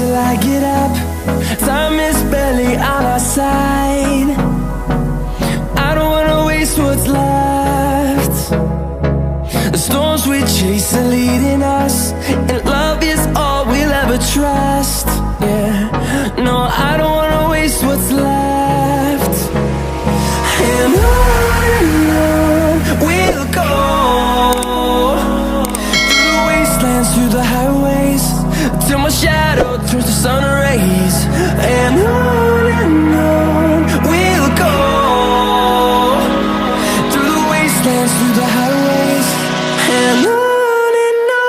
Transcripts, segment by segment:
till I get up. Time is barely on our side. I don't wanna waste what's left. The storms we chase are leading us, and love is all we'll ever trust. Yeah, no, I don't wanna waste what's left. And on we'll go, through the wastelands, through the highways, till my shadow turns to sun rays. And on we'll go, through the wastelands, through the highways, and on we'll go.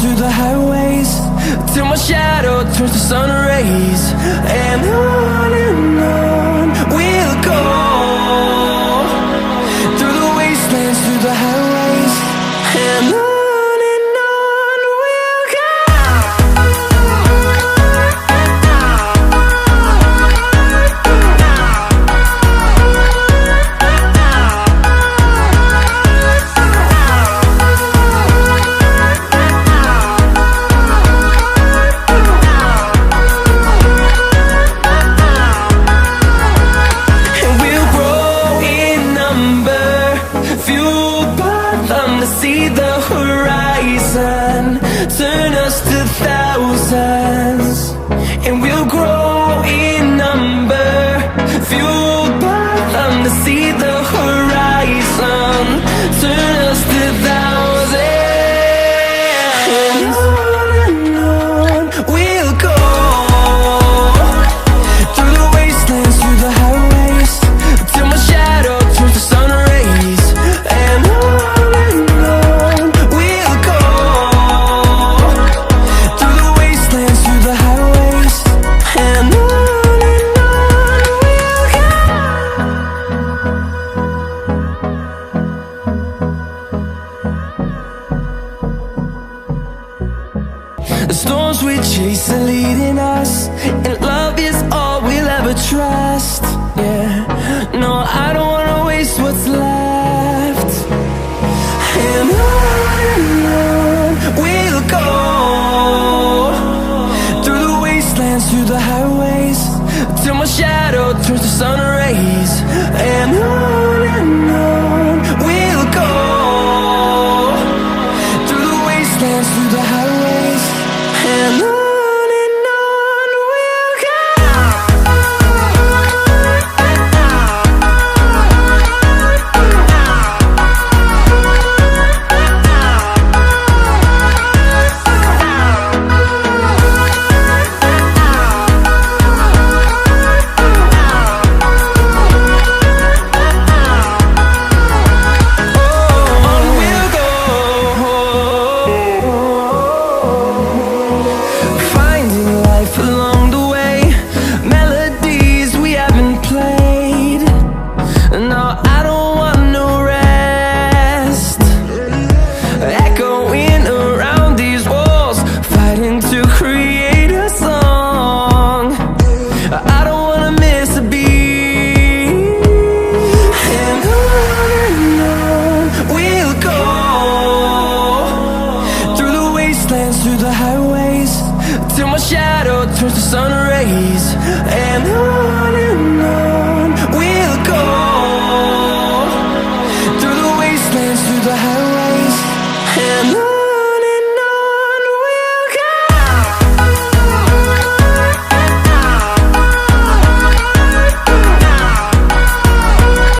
Through the highways, till my shadow turns to sun rays. And on we'll go, through the wastelands, through the highways, and on we'll go. See the horizon, turn us to thousands, and we'll grow in number, fueled by them. To see the horizon, turn us to thousands, and on we'll go, through the wastelands, through the highways, till my shadow turns to sun rays. And the storms we chase are leading us, and love is all we'll ever trust. Yeah, no, I don't wanna waste what's left. And on we'll go, through the wastelands, through the highways, till my shadow turns to sun